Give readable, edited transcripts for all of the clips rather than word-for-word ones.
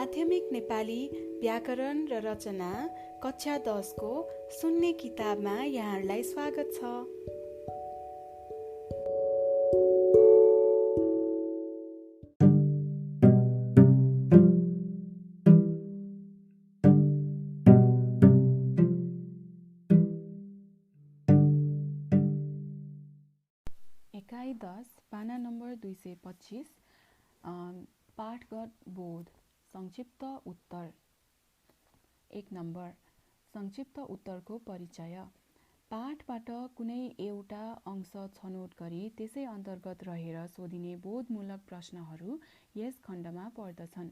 माध्यमिक नेपाली व्याकरण र रचना कक्षा 10 को सुन्ने किताबमा यहाँहरूलाई स्वागत छ। एकाइ 10 पाना नम्बर 225 पाठगत बोध संक्षिप्त उत्तर। 1 नम्बर संक्षिप्त उत्तरको परिचय। पाठबाट कुनै एउटा अंश छनौट गरी त्यसै अन्तर्गत रहेर सोधिने बोधमूलक प्रश्नहरू यस खण्डमा पर्दछन्।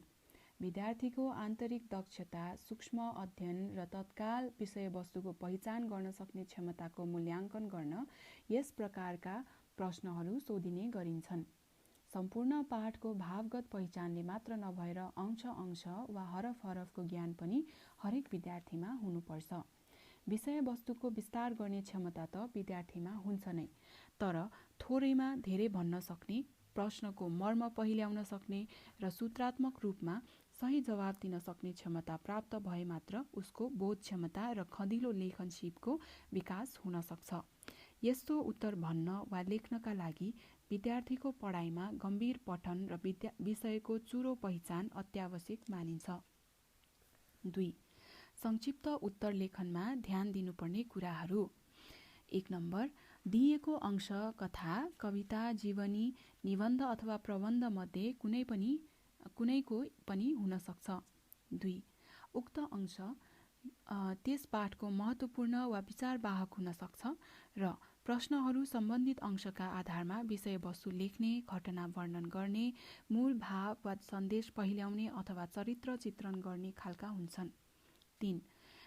विद्यार्थीको आन्तरिक दक्षता, सूक्ष्म अध्ययन र तत्काल विषयवस्तुको पहिचान गर्न सक्ने क्षमताको मूल्याङ्कन गर्न यस प्रकारका प्रश्नहरू सोधिने गरिन्छन्। सम्पूर्ण पाठको भावगत पहिचानले मात्र नभएर अंश वा हरफ-हरफको ज्ञान पनि हरेक विद्यार्थीमा हुनुपर्छ। विषयवस्तुको विस्तार गर्ने क्षमता त विद्यार्थीमा हुन्छ नै, तर थोरैमा धेरै भन्न सक्ने, प्रश्नको मर्म पहिल्याउन सक्ने र सूत्रात्मक रूपमा सही जवाब दिन सक्ने क्षमता प्राप्त भए मात्र उसको बोध क्षमता र खँदिलो लेखन सिपको विकास हुन सक्छ। यस्तो उत्तर भन्न वा लेख्नका लागि विद्यार्थीको पढाइमा गम्भीर पठन र विषयको चुरो पहिचान अत्यावश्यक मानिन्छ। 2. संक्षिप्त उत्तर लेखनमा ध्यान दिनुपर्ने कुराहरू। 1 नम्बर दिएको अंश कथा, कविता, जीवनी, निबन्ध अथवा प्रबन्ध मध्ये कुनैको पनि हुन सक्छ। 2. उक्त अंश त्यस पाठको महत्त्वपूर्ण वा विचारवाहक हुन सक्छ र प्रश्नहरू सम्बन्धित अंशका आधारमा विषयवस्तु लेख्ने, घटना वर्णन गर्ने, मूल भाव वा सन्देश पहिल्याउने अथवा चरित्र चित्रण गर्ने खालका हुन्छन्। 3.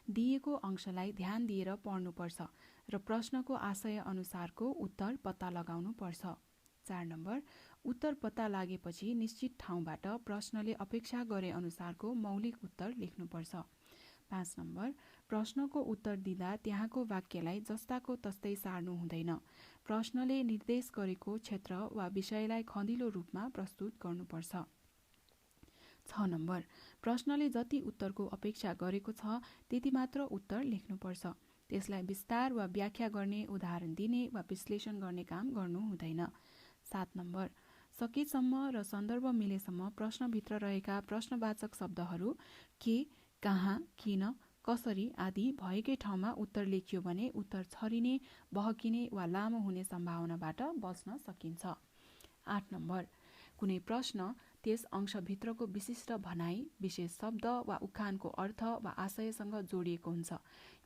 दिएको अंशलाई ध्यान दिएर पढ्नुपर्छ र प्रश्नको आशय अनुसारको उत्तर पत्ता लगाउनुपर्छ। 4 नम्बर उत्तर पत्ता लागेपछि निश्चित ठाउँबाट प्रश्नले अपेक्षा गरे अनुसारको मौलिक उत्तर लेख्नुपर्छ। 5 नम्बर प्रश्नको उत्तर दिँदा त्यहाँको वाक्यलाई जस्ताको तस्तै सार्नु हुँदैन। प्रश्नले निर्देश गरेको क्षेत्र वा विषयलाई खँदिलो रूपमा प्रस्तुत गर्नुपर्छ। 6 नम्बर प्रश्नले जति उत्तरको अपेक्षा गरेको छ त्यति मात्र उत्तर लेख्नुपर्छ। त्यसलाई विस्तार वा व्याख्या गर्ने, उदाहरण दिने वा विश्लेषण गर्ने काम गर्नु हुँदैन। 7 नम्बर सकेसम्म र सन्दर्भ मिलेसम्म प्रश्नभित्र रहेका प्रश्नवाचक शब्दहरू के, कहाँ, किन, कसरी आदि भएकै ठाउँमा उत्तर लेखियो भने उत्तर छरिने, बहकिने वा लामो हुने सम्भावनाबाट बच्न सकिन्छ। 8 नम्बर कुनै प्रश्न त्यस अंशभित्रको विशिष्ट भनाइ, विशेष शब्द वा उखानको अर्थ वा आशयसँग जोडिएको हुन्छ।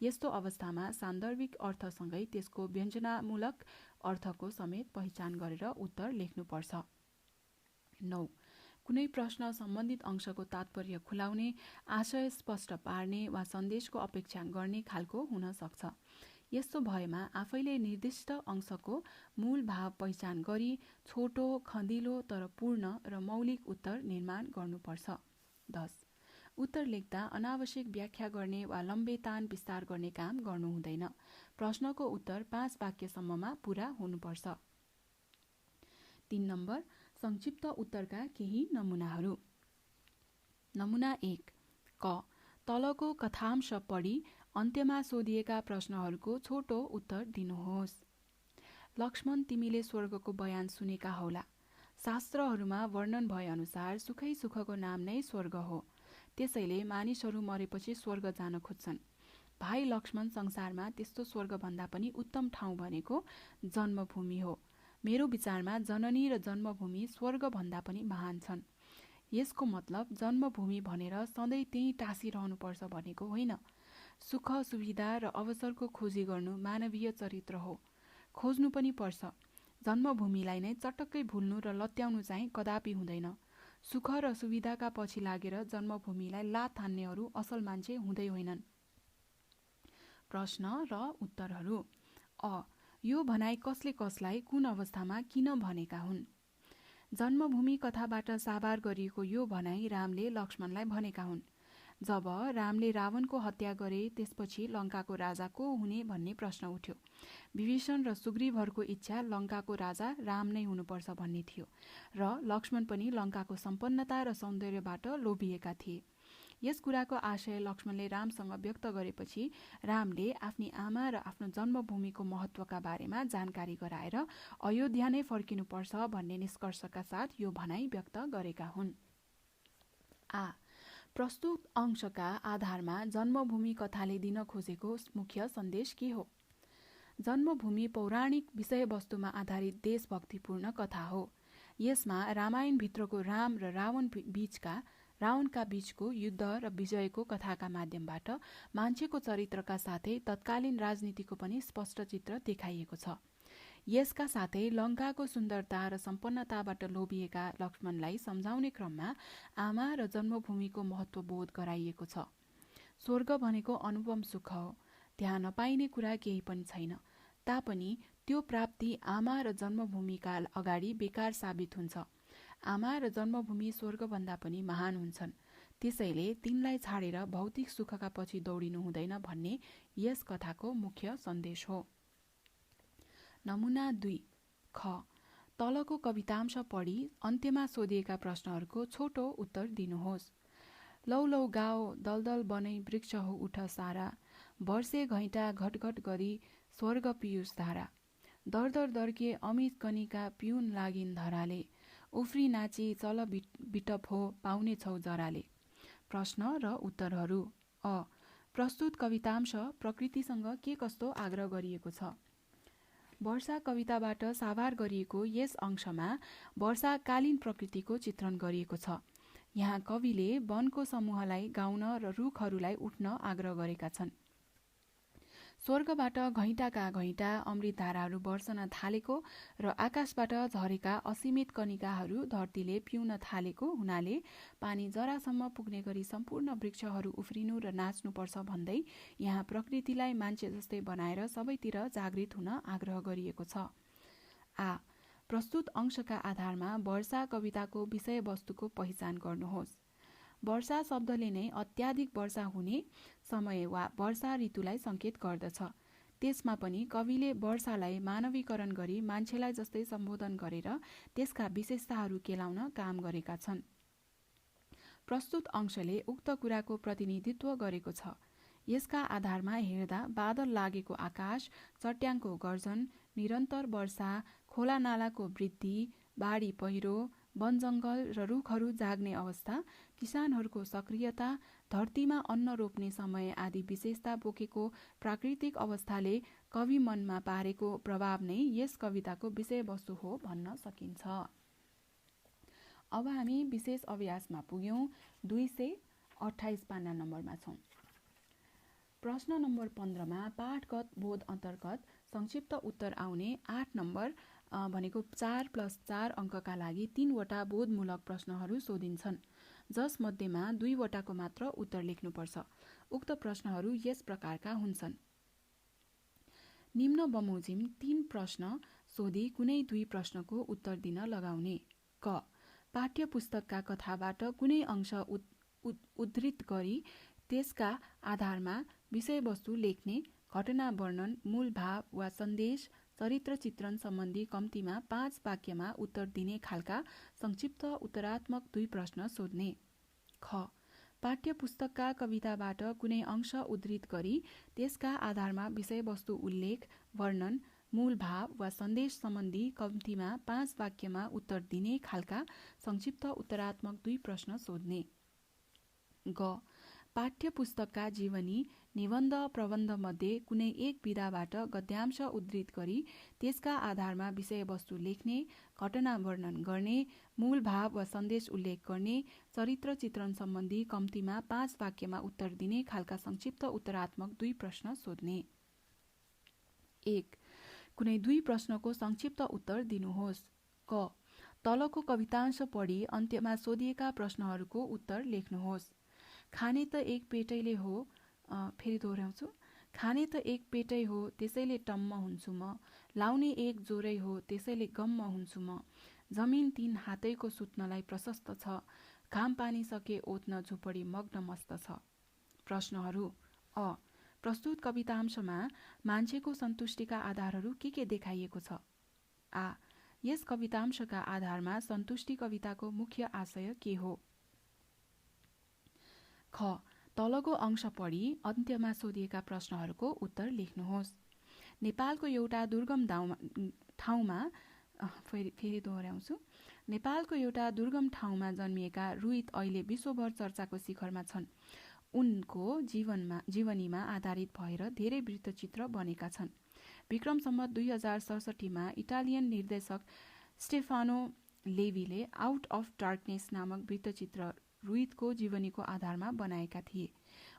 यस्तो अवस्थामा सान्दर्भिक अर्थसँगै त्यसको व्यञ्जनामूलक अर्थको समेत पहिचान गरेर उत्तर लेख्नुपर्छ। 9 कुनै प्रश्न सम्बन्धित अंशको तात्पर्य खुलाउने, आशय स्पष्ट पार्ने वा सन्देशको अपेक्षा गर्ने खालको हुन सक्छ। यस्तो भएमा आफैले निर्दिष्ट अंशको मूल भाव पहिचान गरी छोटो, खँदिलो तर पूर्ण र मौलिक उत्तर निर्माण गर्नुपर्छ। 10 उत्तर लेख्दा अनावश्यक व्याख्या गर्ने वा लम्बेतान विस्तार गर्ने काम गर्नु हुँदैन। प्रश्नको उत्तर 5 वाक्यसम्ममा पूरा हुनुपर्छ। 3 नम्बर संक्षिप्त उत्तरका केही नमुनाहरू। नमुना 1 क तलको कथांश पढी अन्त्यमा सोधिएका प्रश्नहरूको छोटो उत्तर दिनुहोस्। लक्ष्मण, तिमीले स्वर्गको बयान सुनेका हौला। शास्त्रहरूमा वर्णन भए अनुसार सुखै सुखको नाम नै स्वर्ग हो। त्यसैले मानिसहरू मरेपछि स्वर्ग जान खोज्छन्। भाइ लक्ष्मण, संसारमा त्यस्तो स्वर्गभन्दा पनि उत्तम ठाउँ भनेको जन्मभूमि हो। मेरो विचारमा जननी र जन्मभूमि स्वर्गभन्दा पनि महान छन्। यसको मतलब जन्मभूमि भनेर सधैँ त्यही टाँसिरहनुपर्छ भनेको होइन। सुख, सुविधा र अवसरको खोजी गर्नु मानवीय चरित्र हो। खोज्नु पनि पर्छ। जन्मभूमिलाई नै चटक्कै भुल्नु र लत्याउनु चाहिँ कदापि हुँदैन। सुख र सुविधाका पछि लागेर जन्मभूमिलाई लात हान्नेहरू असल मान्छे हुँदै होइनन्। प्रश्न र उत्तरहरू। यो भनाइ कसले कसलाई कुन अवस्थामा किन भनेका हुन्? जन्मभूमि कथाबाट साभार गरिएको यो भनाइ रामले लक्ष्मणलाई भनेका हुन्। जब रामले रावणको हत्या गरे त्यसपछि लङ्काको राजा को हुने भन्ने प्रश्न उठ्यो। विभीषण र सुग्रीवहरूको इच्छा लङ्काको राजा राम नै हुनुपर्छ भन्ने थियो र लक्ष्मण पनि लङ्काको सम्पन्नता र सौन्दर्यबाट लोभिएका थिए। यस कुराको आशय लक्ष्मणले रामसँग व्यक्त गरेपछि रामले आफ्नी आमा र आफ्नो जन्मभूमिको महत्त्वका बारेमा जानकारी गराएर अयोध्या नै फर्किनुपर्छ भन्ने निष्कर्षका साथ यो भनाइ व्यक्त गरेका हुन्। प्रस्तुत अंशका आधारमा जन्मभूमि कथाले दिन खोजेको मुख्य सन्देश के हो? जन्मभूमि पौराणिक विषयवस्तुमा आधारित देशभक्तिपूर्ण कथा हो। यसमा रामायणभित्रको राम र रावणका बीचको युद्ध र विजयको कथाका माध्यमबाट मान्छेको चरित्रका साथै तत्कालीन राजनीतिको पनि स्पष्ट चित्र देखाइएको छ। यसका साथै लङ्काको सुन्दरता र सम्पन्नताबाट लोभिएका लक्ष्मणलाई सम्झाउने क्रममा आमा र जन्मभूमिको महत्त्व बोध गराइएको छ। स्वर्ग भनेको अनुपम सुख हो, त्यहाँ नपाइने कुरा केही पनि छैन, तापनि त्यो प्राप्ति आमा र जन्मभूमिका अगाडि बेकार साबित हुन्छ। आमा र जन्मभूमि स्वर्गभन्दा पनि महान हुन्छन्, त्यसैले तिनलाई छाडेर भौतिक सुखका पछि दौडिनु हुँदैन भन्ने यस कथाको मुख्य सन्देश हो। नमुना 2 ख। तलको कवितांश पढी अन्त्यमा सोधिएका प्रश्नहरूको छोटो उत्तर दिनुहोस्। लौ लौ गाओ दलदल बनै वृक्ष हो उठ सारा, वर्षे घैँटा घटघट गरी स्वर्ग पियुष धारा, दर दर दर्के अमित कनिका पिउन लागिन् धराले, उफ्री नाची चल बिटप हो पाउने छौ जराले। प्रश्न र उत्तरहरू। प्रस्तुत कवितांश प्रकृतिसँग के कस्तो आग्रह गरिएको छ? वर्षा कविताबाट साभार गरिएको यस अंशमा वर्षाकालीन प्रकृतिको चित्रण गरिएको छ। यहाँ कविले वनको समूहलाई गाउन र रुखहरूलाई उठ्न आग्रह गरेका छन्। स्वर्गबाट घैँटाका घैँटा अमृत धाराहरू बर्सन थालेको र आकाशबाट झरेका असीमित कनिकाहरू धरतीले पिउन थालेको हुनाले पानी जरासम्म पुग्ने गरी सम्पूर्ण वृक्षहरू उफ्रिनु र नाच्नुपर्छ भन्दै यहाँ प्रकृतिलाई मान्छे जस्तै बनाएर सबैतिर जागृत हुन आग्रह गरिएको छ। प्रस्तुत अंशका आधारमा वर्षा कविताको विषयवस्तुको पहिचान गर्नुहोस्। वर्षा शब्दले नै अत्याधिक वर्षा हुने समय वा वर्षा ऋतुलाई संकेत गर्दछ। त्यसमा पनि कविले वर्षालाई मानवीकरण गरी मान्छेलाई जस्तै सम्बोधन गरेर त्यसका विशेषताहरू केलाउन काम गरेका छन्। प्रस्तुत अंशले उक्त कुराको प्रतिनिधित्व गरेको छ। यसका आधारमा हेर्दा बादल लागेको आकाश, चट्याङको गर्जन, निरन्तर वर्षा, खोला नालाको वृद्धि, बाढी पहिरो, वन जङ्गल र रुखहरू जाग्ने अवस्था, किसानहरूको सक्रियता, धरतीमा अन्न रोप्ने समय आदि विशेषता बोकेको प्राकृतिक अवस्थाले कवि मनमा पारेको प्रभाव नै यस कविताको विषयवस्तु हो भन्न सकिन्छ। अब हामी विशेष अभ्यासमा पुग्यौं। 228 पाना नम्बरमा छौं। प्रश्न नम्बर 15 मा पाठगत बोध अन्तर्गत संक्षिप्त उत्तर आउने 8 नम्बर भनेको 4+4 अङ्कका लागि 3वटा बोधमूलक प्रश्नहरू सोधिन्छन्, जसमध्येमा 2वटाको मात्र उत्तर लेख्नुपर्छ। उक्त प्रश्नहरू यस प्रकारका हुन्छन्। निम्न बमोजिम 3 प्रश्न सोधी कुनै 2 प्रश्नको उत्तर दिन लगाउने। क। पाठ्य पुस्तकका कथाबाट कुनै अंश उद्धृत गरी त्यसका आधारमा विषयवस्तु लेख्ने, घटना वर्णन, मूल भाव वा सन्देश, चरित्र चित्रण सम्बन्धी कम्तीमा 5 वाक्यमा उत्तर दिने खालका संक्षिप्त उत्तरात्मक 2 प्रश्न सोध्ने। ख। पाठ्य पुस्तकका कविताबाट कुनै अंश उद्धृत गरी त्यसका आधारमा विषयवस्तु उल्लेख, वर्णन, मूल भाव वा सन्देश सम्बन्धी कम्तीमा 5 वाक्यमा उत्तर दिने खालका संक्षिप्त उत्तरात्मक 2 प्रश्न सोध्ने। ग। पाठ्य पुस्तकका जीवनी, निबन्ध, प्रबन्ध मध्ये कुनै एक विधाबाट गद्यांश उद्धृत गरी त्यसका आधारमा विषयवस्तु लेख्ने, घटना वर्णन गर्ने, मूल भाव वा सन्देश उल्लेख गर्ने, चरित्र चित्रण सम्बन्धी कम्तीमा 5 वाक्यमा उत्तर दिने खालका संक्षिप्त उत्तरात्मक 2 प्रश्न सोध्ने। 1. कुनै 2 प्रश्नको संक्षिप्त उत्तर दिनुहोस्। क। तलको कवितांश पढी अन्त्यमा सोधिएका प्रश्नहरूको उत्तर लेख्नुहोस्। खाने त एक पेटैले हो, फेरि दोहोऱ्याउँछु। खाने त एक पेटै हो, त्यसैले टम्म हुन्छु म। लाउने एक जोरै हो, त्यसैले गम्म हुन्छु म। जमिन 3 हातैको सुत्नलाई प्रशस्त छ, घाम पानी सके ओत्न झुपडी मग्न मस्त छ। प्रश्नहरू। अ। प्रस्तुत कवितांशमा मान्छेको सन्तुष्टिका आधारहरू के देखाइएको छ? आ। यस कवितांशका आधारमा सन्तुष्टि कविताको मुख्य आशय के हो? ख. तलको अंश पढी अन्त्यमा सोधिएका प्रश्नहरूको उत्तर लेख्नुहोस्। नेपालको एउटा दुर्गम ठाउँमा फेरि दोहोऱ्याउँछु। नेपालको एउटा दुर्गम ठाउँमा जन्मिएका रोहित अहिले विश्वभर चर्चाको शिखरमा छन्। उनको जीवनीमा आधारित भएर धेरै वृत्तचित्र बनेका छन्। विक्रम सम्वत 2067 इटालियन निर्देशक स्टेफानो लेवीले आउट अफ डार्कनेस नामक वृत्तचित्र रोहितको जीवनीको आधारमा बनाएका थिए।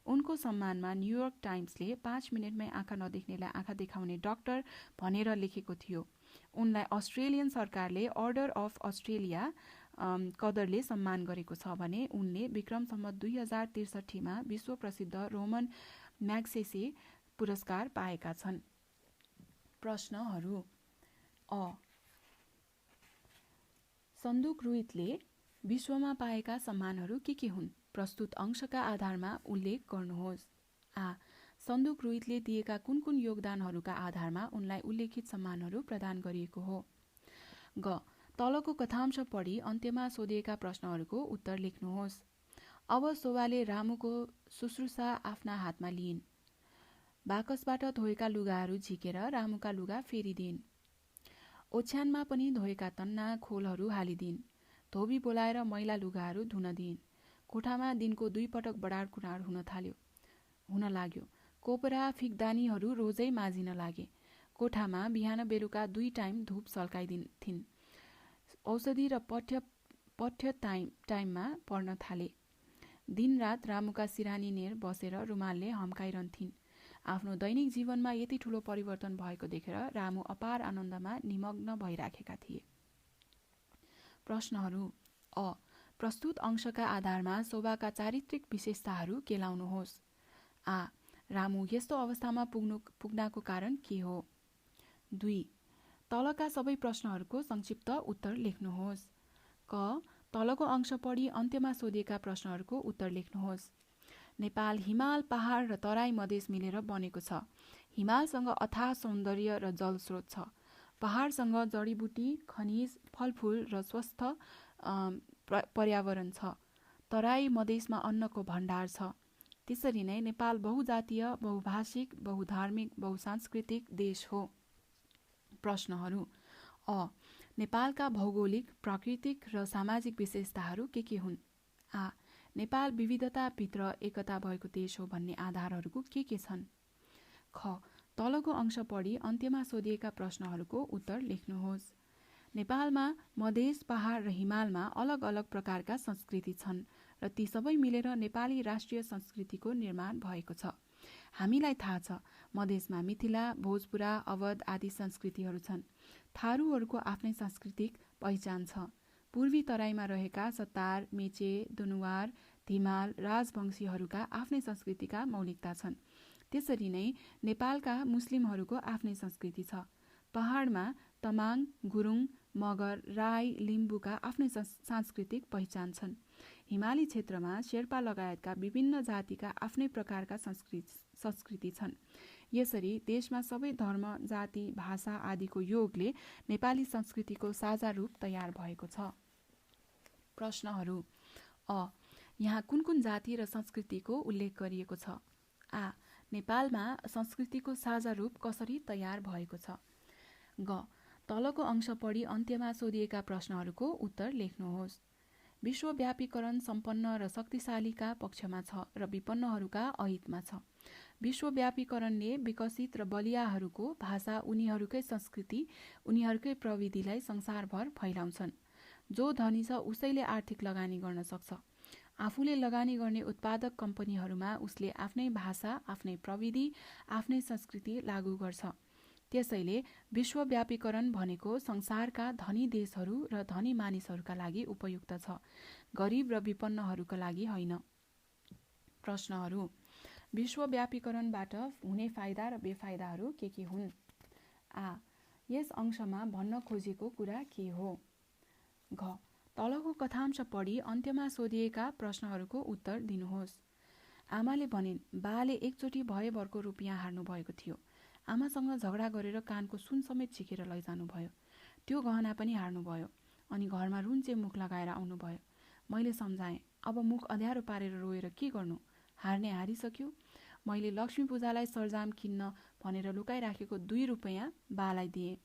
उनको सम्मानमा न्युयोर्क टाइम्सले 5 मिनटमै आँखा नदेख्नेलाई आँखा देखाउने डाक्टर भनेर लेखेको थियो। उनलाई अस्ट्रेलियन सरकारले अर्डर अफ अस्ट्रेलिया कदरले सम्मान गरेको छ भने उनले विक्रम सम्वत 2063 विश्व प्रसिद्ध रोमन म्याग्सेसे पुरस्कार पाएका छन्। प्रश्नहरू। अ. सन्दुक रोहितले विश्वमा पाएका सम्मानहरू के हुन्? प्रस्तुत अंशका आधारमा उल्लेख गर्नुहोस्। आ. सन्दुक रोहितले दिएका कुन कुन योगदानहरूका आधारमा उनलाई उल्लेखित सम्मानहरू प्रदान गरिएको हो? ग. तलको कथांश पढी अन्त्यमा सोधिएका प्रश्नहरूको उत्तर लेख्नुहोस्। अब शोभाले रामुको शुश्रूषा आफ्ना हातमा लिइन्। बाकसबाट धोएका लुगाहरू झिकेर रामुका लुगा फेरिदिन्। ओछ्यानमा पनि धोएका तन्ना खोलहरू हालिदिन्। धोबी बोलाएर मैला लुगाहरू धुन दिइन्। कोठामा दिनको 2 पटक बडार कुडार हुन लाग्यो। कोपरा फिकदानीहरू रोजै माझिन लागे। कोठामा बिहान बेलुका 2 टाइम धूप सल्काइदिन्थिन्। औषधि र पठ्य टाइममा पढ्न थाले। दिनरात रामुका सिरानी नेर बसेर रुमालले हम्काइरहन्थिन्। आफ्नो दैनिक जीवनमा यति ठूलो परिवर्तन भएको देखेर रामु अपार आनन्दमा निमग्न भइराखेका थिए। प्रश्नहरू। अ. प्रस्तुत अंशका आधारमा शोभाका चारित्रिक विशेषताहरू केलाउनुहोस्। आ. रामु यस्तो अवस्थामा पुग्नको कारण के हो? 2. तलका सबै प्रश्नहरूको संक्षिप्त उत्तर लेख्नुहोस्। क. तलको अंश पढी अन्त्यमा सोधिएका प्रश्नहरूको उत्तर लेख्नुहोस्। नेपाल हिमाल, पहाड र तराई मधेस मिलेर बनेको छ। हिमालसँग अथाह सौन्दर्य र जलस्रोत छ। पहाडसँग जडीबुटी, खनिज, फलफूल र स्वस्थ पर्यावरण छ। तराई मधेसमा अन्नको भण्डार छ। त्यसरी नै नेपाल बहुजातीय, बहुभाषिक, बहुधार्मिक, बहुसांस्कृतिक देश हो। प्रश्नहरू। अ. नेपालका भौगोलिक, प्राकृतिक र सामाजिक विशेषताहरू के हुन्? आ. नेपाल विविधताभित्र एकता भएको देश हो भन्ने आधारहरू के छन्? ख. तलको अंश पढी अन्त्यमा सोधिएका प्रश्नहरूको उत्तर लेख्नुहोस्। नेपालमा मधेस, पहाड र हिमालमा अलग अलग प्रकारका संस्कृति छन् र ती सबै मिलेर नेपाली राष्ट्रिय संस्कृतिको निर्माण भएको छ। हामीलाई थाहा छ मधेसमा मिथिला, भोजपुरा, अवध आदि संस्कृतिहरू छन्। थारूहरूको आफ्नै सांस्कृतिक पहिचान छ। पूर्वी तराईमा रहेका सतार, मेचे, दनुवार, धिमाल, राजवंशीहरूका आफ्नै संस्कृतिका मौलिकता छन्। त्यसरी नै नेपालका मुस्लिमहरूको आफ्नै संस्कृति छ। पहाडमा तमाङ, गुरुङ, मगर, राई, लिम्बूका आफ्नै सांस्कृतिक पहिचान छन्। हिमाली क्षेत्रमा शेर्पा लगायतका विभिन्न जातिका आफ्नै प्रकारका संस्कृति छन्। यसरी देशमा सबै धर्म, जाति, भाषा आदिको योगले नेपाली संस्कृतिको साझा रूप तयार भएको छ। प्रश्नहरू। अ. यहाँ कुन जाति र संस्कृतिको उल्लेख गरिएको छ? आ. नेपालमा संस्कृतिको साझा रूप कसरी तयार भएको छ? ग. तलको अंश पढी अन्त्यमा सोधिएका प्रश्नहरूको उत्तर लेख्नुहोस्। विश्वव्यापीकरण सम्पन्न र शक्तिशालीका पक्षमा छ र विपन्नहरूका अहितमा छ। विश्वव्यापीकरणले विकसित र बलियाहरूको भाषा, उनीहरूकै संस्कृति, उनीहरूकै प्रविधिलाई संसारभर फैलाउँछन्। जो धनी छ उसैले आर्थिक लगानी गर्न सक्छ। आफूले लगानी गर्ने उत्पादक कम्पनीहरूमा उसले आफ्नै भाषा, आफ्नै प्रविधि, आफ्नै संस्कृति लागू गर्छ। त्यसैले विश्वव्यापीकरण भनेको संसारका धनी देशहरू र धनी मानिसहरूका लागि उपयुक्त छ, गरिब र विपन्नहरूका लागि होइन। प्रश्नहरू। विश्वव्यापीकरणबाट हुने फाइदा र बेफाइदाहरू के हुन्? आ. यस अंशमा भन्न खोजेको कुरा के हो? घ. तलको कथांश पढी अन्त्यमा सोधिएका प्रश्नहरूको उत्तर दिनुहोस्। आमाले भनिन्, बाले एकचोटि भयभरको रुपियाँ हार्नु भएको थियो। आमासँग झगडा गरेर कानको सुन समेत झिकेर लैजानुभयो। त्यो गहना पनि हार्नुभयो अनि घरमा रुन्चे मुख लगाएर आउनुभयो। मैले सम्झाएँ, अब मुख अँध्यारो पारेर रोएर के गर्नु? हार्ने हारिसक्यो। मैले लक्ष्मी पूजालाई सरजाम किन्न भनेर लुकाइराखेको 2 रुपैयाँ बालाई दिएँ।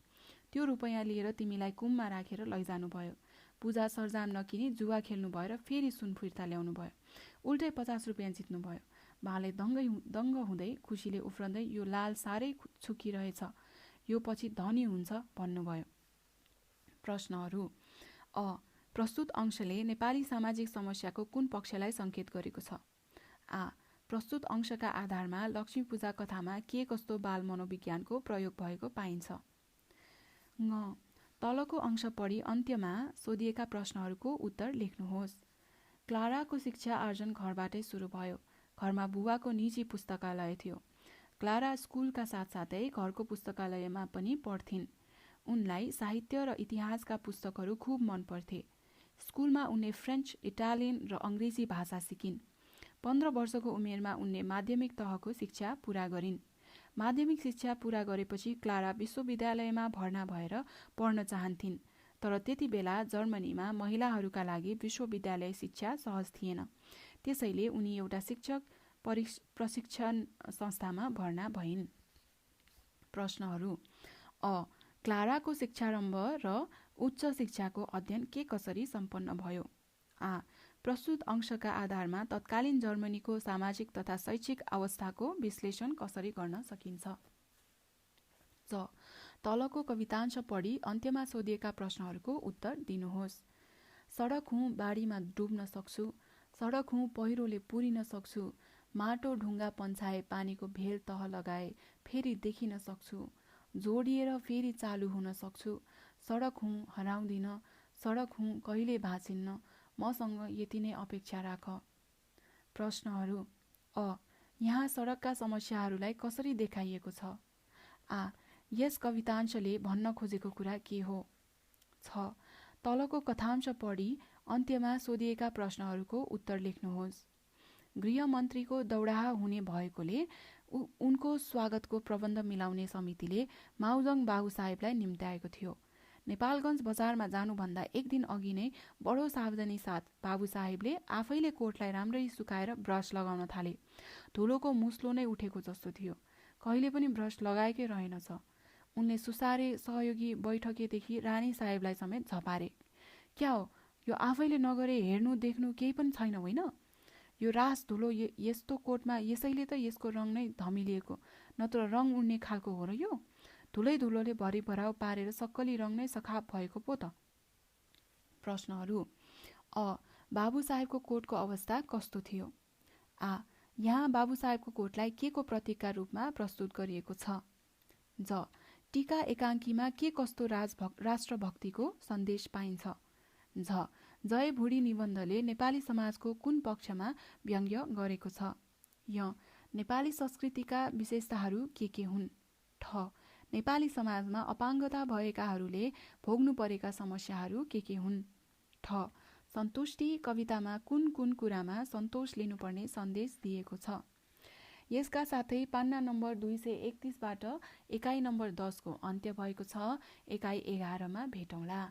त्यो रुपैयाँ लिएर तिमीलाई कुममा राखेर लैजानुभयो। पूजा सरजाम नकिनी जुवा खेल्नुभयो र फेरि सुन फिर्ता ल्याउनु भयो। उल्टै 50 रुपैयाँ जित्नुभयो। बाले दङ्ग हुँदै खुसीले उफ्रँदै यो लाल साह्रै छुकिरहेछ, यो पछि धनी हुन्छ भन्नुभयो। प्रश्नहरू। प्रस्तुत अंशले नेपाली सामाजिक समस्याको कुन पक्षलाई सङ्केत गरेको छ? आ. प्रस्तुत अंशका आधारमा लक्ष्मी पूजा कथामा के कस्तो बाल मनोविज्ञानको प्रयोग भएको पाइन्छ? ङ. तलको अंश पढी अन्त्यमा सोधिएका प्रश्नहरूको उत्तर लेख्नुहोस्। क्लाराको शिक्षा आर्जन घरबाटै सुरु भयो। घरमा बुवाको निजी पुस्तकालय थियो। क्लारा स्कुलका साथसाथै घरको पुस्तकालयमा पनि पढ्थिन्। उनलाई साहित्य र इतिहासका पुस्तकहरू खुब मन पर्थे। स्कुलमा उनले फ्रेन्च, इटालियन र अङ्ग्रेजी भाषा सिकिन्। 15 वर्षको उमेरमा उनले माध्यमिक तहको शिक्षा पुरा गरिन्। माध्यमिक शिक्षा पुरा गरेपछि क्लारा विश्वविद्यालयमा भर्ना भएर पढ्न चाहन्थिन्, तर त्यति बेला जर्मनीमा महिलाहरूका लागि विश्वविद्यालय शिक्षा सहज थिएन। त्यसैले उनी एउटा शिक्षक प्रशिक्षण संस्थामा भर्ना भइन्। प्रश्नहरू। क्लाराको शिक्षारम्भ र उच्च शिक्षाको अध्ययन के कसरी सम्पन्न भयो? आ. प्रस्तुत अंशका आधारमा तत्कालीन जर्मनीको सामाजिक तथा शैक्षिक अवस्थाको विश्लेषण कसरी गर्न सकिन्छ? च. तलको कवितांश पढी अन्त्यमा सोधिएका प्रश्नहरूको उत्तर दिनुहोस्। सडक हुँ बाढीमा डुब्न सक्छु, सडक हुँ पहिरोले पुरिन सक्छु, माटो ढुङ्गा पन्छाए पानीको भेल तह लगाए फेरि देखिन सक्छु, जोडिएर फेरि चालु हुन सक्छु, सडक हुँ हराउँदिन, सडक हुँ कहिले भाँचिन्न, मसँग यति नै अपेक्षा राख। प्रश्नहरू। यहाँ सडकका समस्याहरूलाई कसरी देखाइएको छ? आ. यस कवितांशले भन्न खोजेको कुरा के हो? छ. तलको कथांश पढी अन्त्यमा सोधिएका प्रश्नहरूको उत्तर लेख्नुहोस्। गृहमन्त्रीको दौडाहा हुने भएकोले उनको स्वागतको प्रबन्ध मिलाउने समितिले माउजङ बाबु साहेबलाई निम्त्याएको थियो। नेपालगञ्ज बजारमा जानुभन्दा एक दिन अघि नै बडो सावधानी साथ बाबु साहेबले आफैले कोटलाई राम्ररी सुकाएर ब्रस लगाउन थाले। धुलोको मुस्लो नै उठेको जस्तो थियो। कहिले पनि ब्रस लगाएकै रहेनछ। उनले सुसारे सहयोगी बैठकेदेखि रानी साहेबलाई समेत झपारे। क्या हो, यो आफैले नगरे हेर्नु देख्नु केही पनि छैन होइन? यो रास धुलो यस्तो कोटमा यसैले त यसको रङ नै धमिलिएको, नत्र रङ उड्ने खालको हो र यो? धुलै धुलोले भरिभराउ पारेर सक्कली रङ नै सखाप भएको पो त। प्रश्नहरू। बाबु साहेबको कोटको अवस्था कस्तो थियो? आ. यहाँ बाबु साहेबको कोटलाई के को प्रतीकका रूपमा प्रस्तुत गरिएको छ? ज. टीका एकाङ्कीमा के कस्तो राष्ट्रभक्तिको सन्देश पाइन्छ? झ. जय भुडी निबन्धले नेपाली समाजको कुन पक्षमा व्यङ्ग्य गरेको छ? य. नेपाली संस्कृतिका विशेषताहरू के हुन्? ठ. नेपाली समाजमा अपाङ्गता भएकाहरूले भोग्नु परेका समस्याहरू के हुन्? ठ. सन्तुष्टि कवितामा कुन कुन कुरामा सन्तोष लिनुपर्ने सन्देश दिएको छ? यसका साथै पान्ना नम्बर 231बाट एकाइ नम्बर 10 को अन्त्य भएको छ। एकाइ 11 मा भेटौँला।